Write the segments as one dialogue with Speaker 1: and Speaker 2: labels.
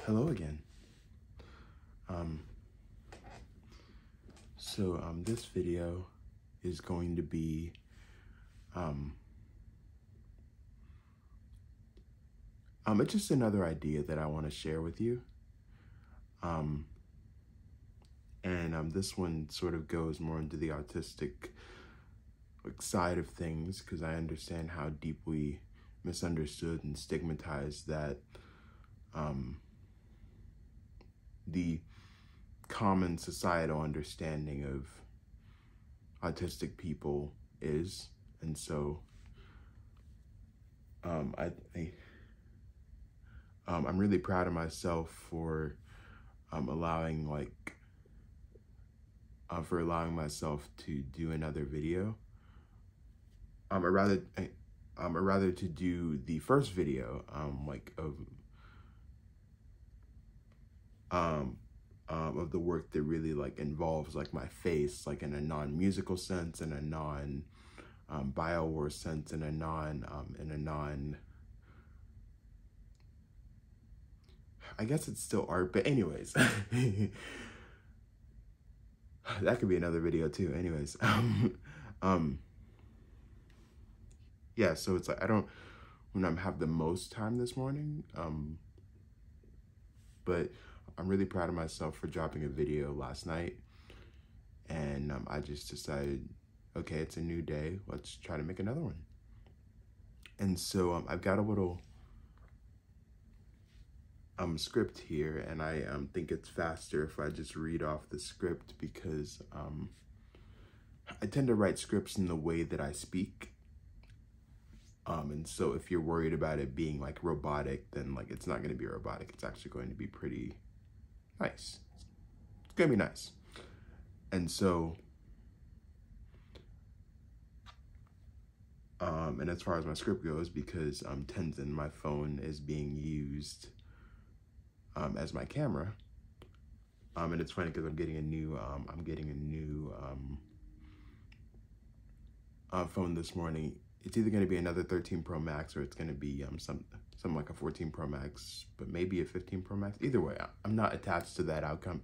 Speaker 1: Hello again. This video is going to be it's just another idea that I want to share with you. This one sort of goes more into the autistic side of things, because I understand how deeply misunderstood and stigmatized that the common societal understanding of autistic people is. And so I'm really proud of myself for allowing myself to do another video, or rather to do the first video of the work that really involves my face, in a non-musical sense, in a non Biowar sense, in a non I guess it's still art, but anyways. That could be another video too. Anyways, yeah, so it's I don't have the most time this morning, but I'm really proud of myself for dropping a video last night, and I just decided, okay, it's a new day, let's try to make another one. And so I've got a little script here, and I think it's faster if I just read off the script, because I tend to write scripts in the way that I speak. And so if you're worried about it being robotic, then it's not going to be robotic. It's actually going to be pretty nice. It's going to be nice. And so, and as far as my script goes, because Tenzin, my phone, is being used as my camera, and it's funny because I'm getting a new phone this morning. It's either going to be another 13 Pro Max, or it's going to be something like a 14 Pro Max, but maybe a 15 Pro Max. Either way, I'm not attached to that outcome.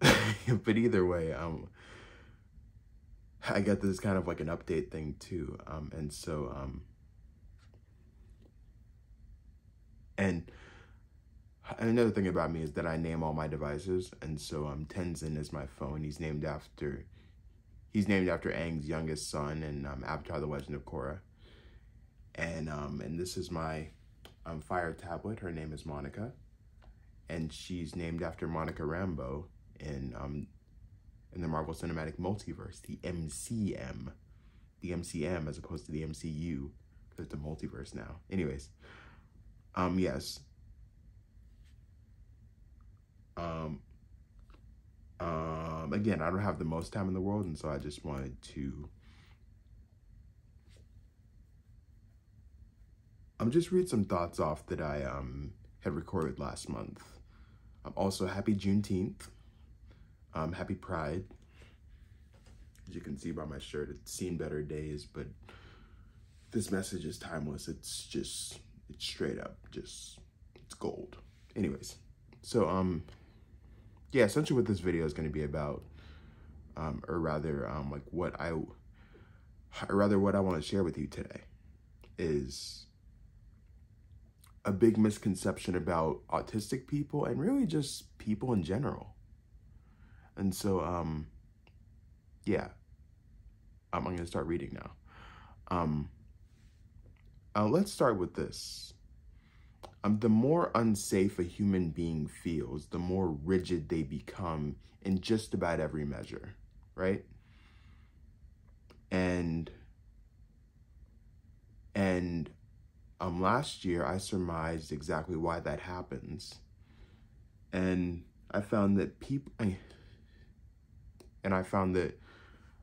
Speaker 1: But either way, I got this kind of an update thing too, and so and another thing about me is that I name all my devices, and so Tenzin is my phone. He's named after Aang's youngest son in Avatar: The Legend of Korra. And this is my Fire tablet. Her name is Monica, and she's named after Monica Rambeau in the Marvel Cinematic Multiverse, the MCM as opposed to the MCU, because it's a multiverse now. Anyways, yes. Again, I don't have the most time in the world, and so I just wanted to just read some thoughts off that I had recorded last month. Also, happy Juneteenth. Happy Pride. As you can see by my shirt, it's seen better days, but this message is timeless. It's straight up, it's gold. Anyways, so yeah, essentially what this video is going to be about, or rather what I want to share with you today, is a big misconception about autistic people, and really just people in general. And so yeah, I'm going to start reading now. Let's start with this. The more unsafe a human being feels, the more rigid they become in just about every measure, right? And last year I surmised exactly why that happens, and I found that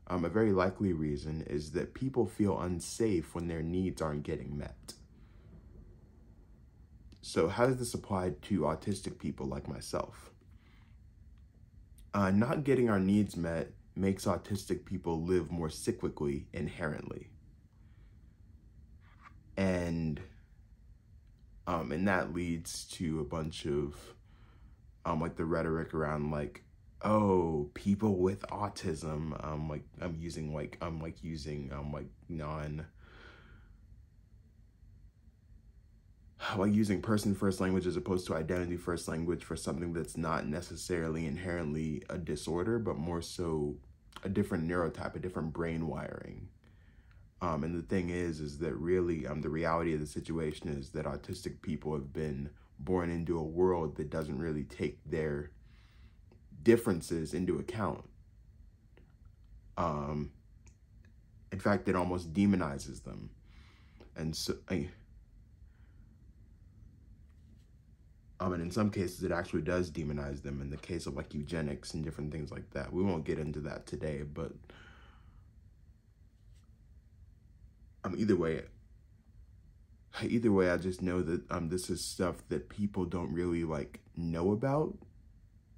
Speaker 1: a very likely reason is that people feel unsafe when their needs aren't getting met. So how does this apply to autistic people like myself? Not getting our needs met makes autistic people live more cyclically inherently. And And that leads to a bunch of like the rhetoric around like, oh, people with autism, like I'm using using person first language as opposed to identity first language for something that's not necessarily inherently a disorder, but more so a different neurotype, a different brain wiring. And the thing is that really the reality of the situation is that autistic people have been born into a world that doesn't really take their differences into account. In fact, it almost demonizes them. And so, and in some cases, it actually does demonize them in the case of like eugenics and different things like that. We won't get into that today, but either way, I just know that this is stuff that people don't really like know about,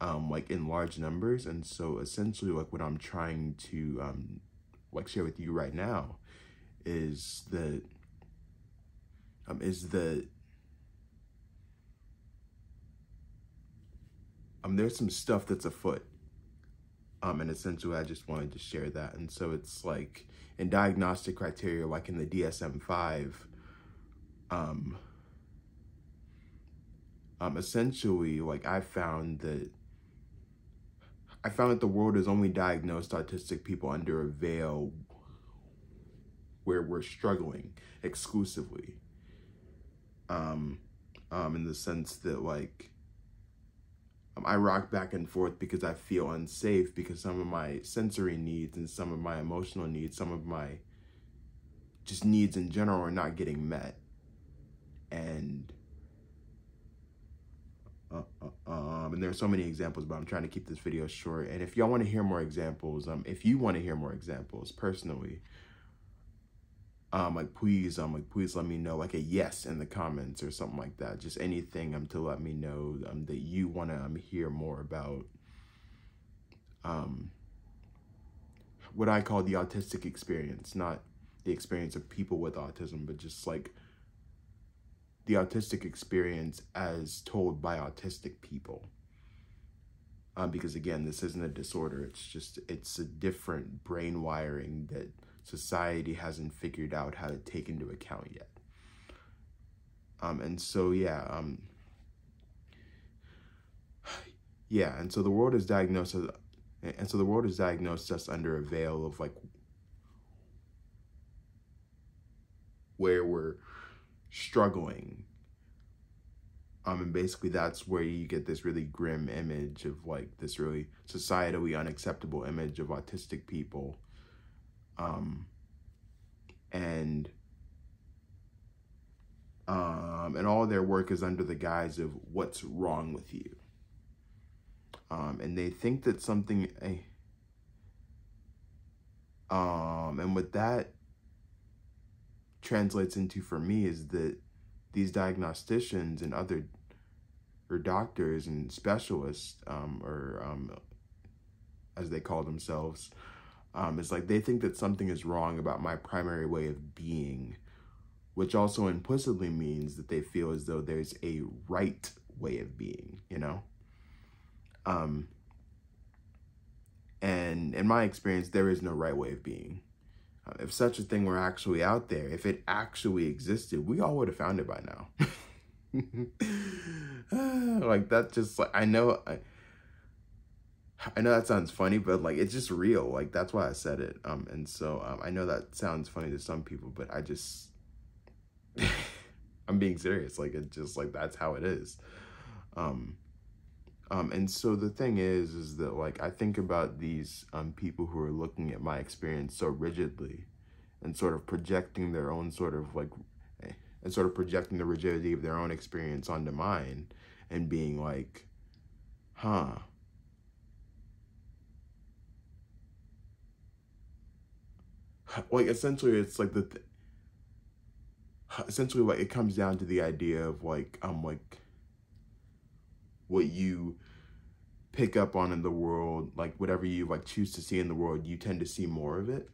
Speaker 1: like in large numbers. And so essentially, like what I'm trying to like share with you right now is that there's some stuff that's afoot. And essentially I just wanted to share that. And so it's like in diagnostic criteria, like in the DSM-5, essentially, like I found that the world has only diagnosed autistic people under a veil where we're struggling exclusively. In the sense that like, I rock back and forth because I feel unsafe because some of my sensory needs and some of my emotional needs, some of my just needs in general are not getting met. And there are so many examples, but I'm trying to keep this video short. And if y'all want to hear more examples, if you want to hear more examples personally, please let me know, like a yes in the comments or something like that. Just anything to let me know that you want to hear more about what I call the autistic experience, not the experience of people with autism, but just like the autistic experience as told by autistic people. Because again, this isn't a disorder. It's a different brain wiring that society hasn't figured out how to take into account yet. And so, and so the world is diagnosed us under a veil of like where we're struggling. And basically that's where you get this really grim image of like this really societally unacceptable image of autistic people. And all their work is under the guise of what's wrong with you. And they think that something, and what that translates into for me is that these diagnosticians and other doctors and specialists, as they call themselves, it's like they think that something is wrong about my primary way of being, which also implicitly means that they feel as though there's a right way of being, you know? And in my experience, there is no right way of being. If such a thing were actually out there, if it actually existed, we all would have found it by now. Like that just like, I know that sounds funny, but like, it's just real. Like, that's why I said it. And so, I know that sounds funny to some people, but I just, I'm being serious. Like, it's just like, that's how it is. And so the thing is that like, I think about these, people who are looking at my experience so rigidly and sort of projecting their own sort of like, and sort of projecting the rigidity of their own experience onto mine and being like, huh. Like, essentially, it's like essentially, like, it comes down to the idea of, like, what you pick up on in the world, like, whatever you, like, choose to see in the world, you tend to see more of it.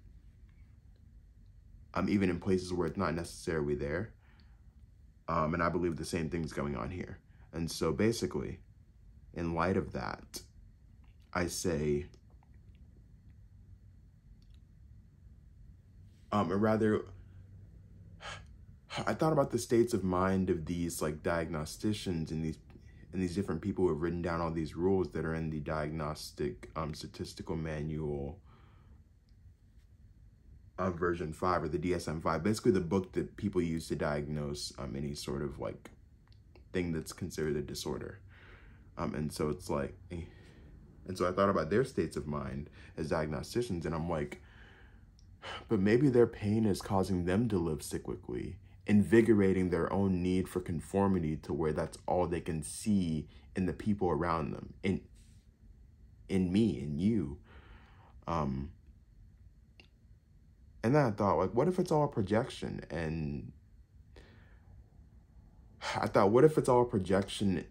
Speaker 1: Even in places where it's not necessarily there. And I believe the same thing's going on here. And so basically, in light of that, I say, or rather, I thought about the states of mind of these like diagnosticians and these different people who have written down all these rules that are in the diagnostic statistical manual of version 5, or the DSM-5, basically the book that people use to diagnose any sort of like thing that's considered a disorder. And so it's like, and so I thought about their states of mind as diagnosticians, and I'm like, but maybe their pain is causing them to live cyclically, invigorating their own need for conformity to where that's all they can see in the people around them, in me, in you. And then I thought, like, what if it's all a projection? And I thought, what if it's all a projection?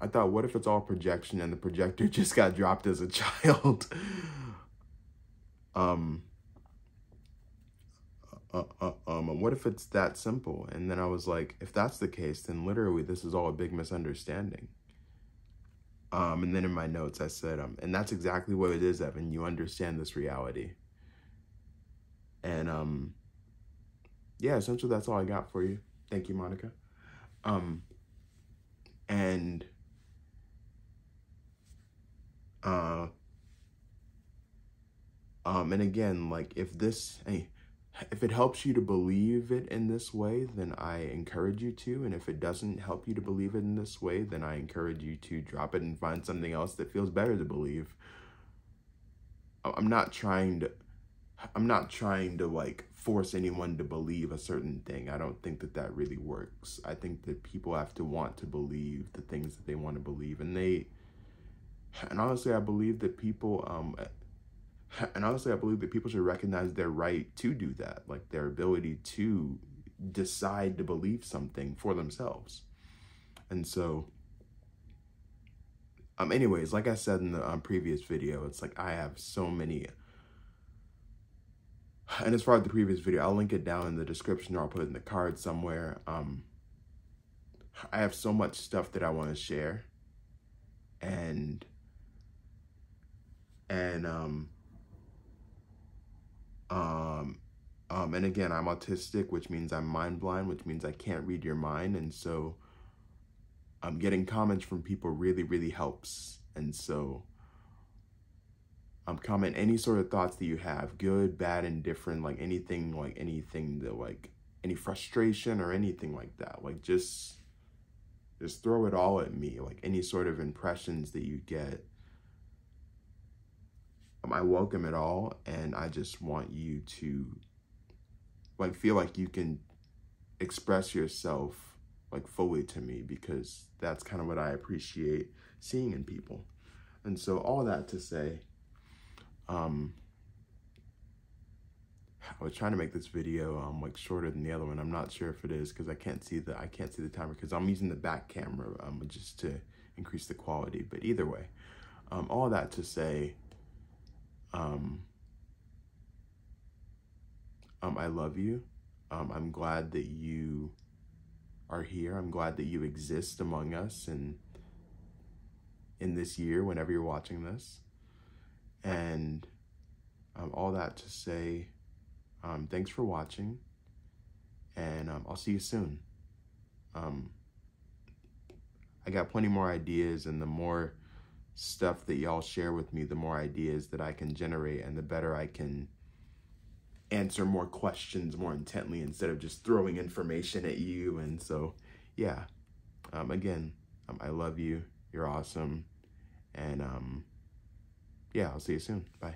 Speaker 1: I thought, what if it's all projection and the projector just got dropped as a child? What if it's that simple? And then I was like, if that's the case, then literally this is all a big misunderstanding. And then in my notes I said, and that's exactly what it is, Evan. You understand this reality. And yeah, essentially that's all I got for you. Thank you, Monica. And again, like, if it helps you to believe it in this way, then I encourage you to. And if it doesn't help you to believe it in this way, then I encourage you to drop it and find something else that feels better to believe. I'm not trying to like force anyone to believe a certain thing. I don't think that that really works. I think that people have to want to believe the things that they want to believe, and honestly, I believe that people should recognize their right to do that, like their ability to decide to believe something for themselves. And so, anyways, like I said in the previous video, it's like I have so many. And as far as the previous video, I'll link it down in the description, or I'll put it in the card somewhere. I have so much stuff that I want to share, and again, I'm autistic, which means I'm mind blind, which means I can't read your mind, and so getting comments from people really, really helps. And so comment any sort of thoughts that you have, good, bad, indifferent, like anything that, like any frustration or anything like that, like just throw it all at me, like any sort of impressions that you get. I welcome it all, and I just want you to like feel like you can express yourself like fully to me, because that's kind of what I appreciate seeing in people. And so all that to say, I was trying to make this video like shorter than the other one. I'm not sure if it is, because I can't see the timer, because I'm using the back camera just to increase the quality. But either way, all that to say, I love you. I'm glad that you are here. I'm glad that you exist among us and in this year, whenever you're watching this. And all that to say, thanks for watching, and I'll see you soon. I got plenty more ideas, and the more stuff that y'all share with me, the more ideas that I can generate, and the better I can answer more questions more intently instead of just throwing information at you. And so, yeah, again, I love you. You're awesome. And yeah, I'll see you soon. Bye.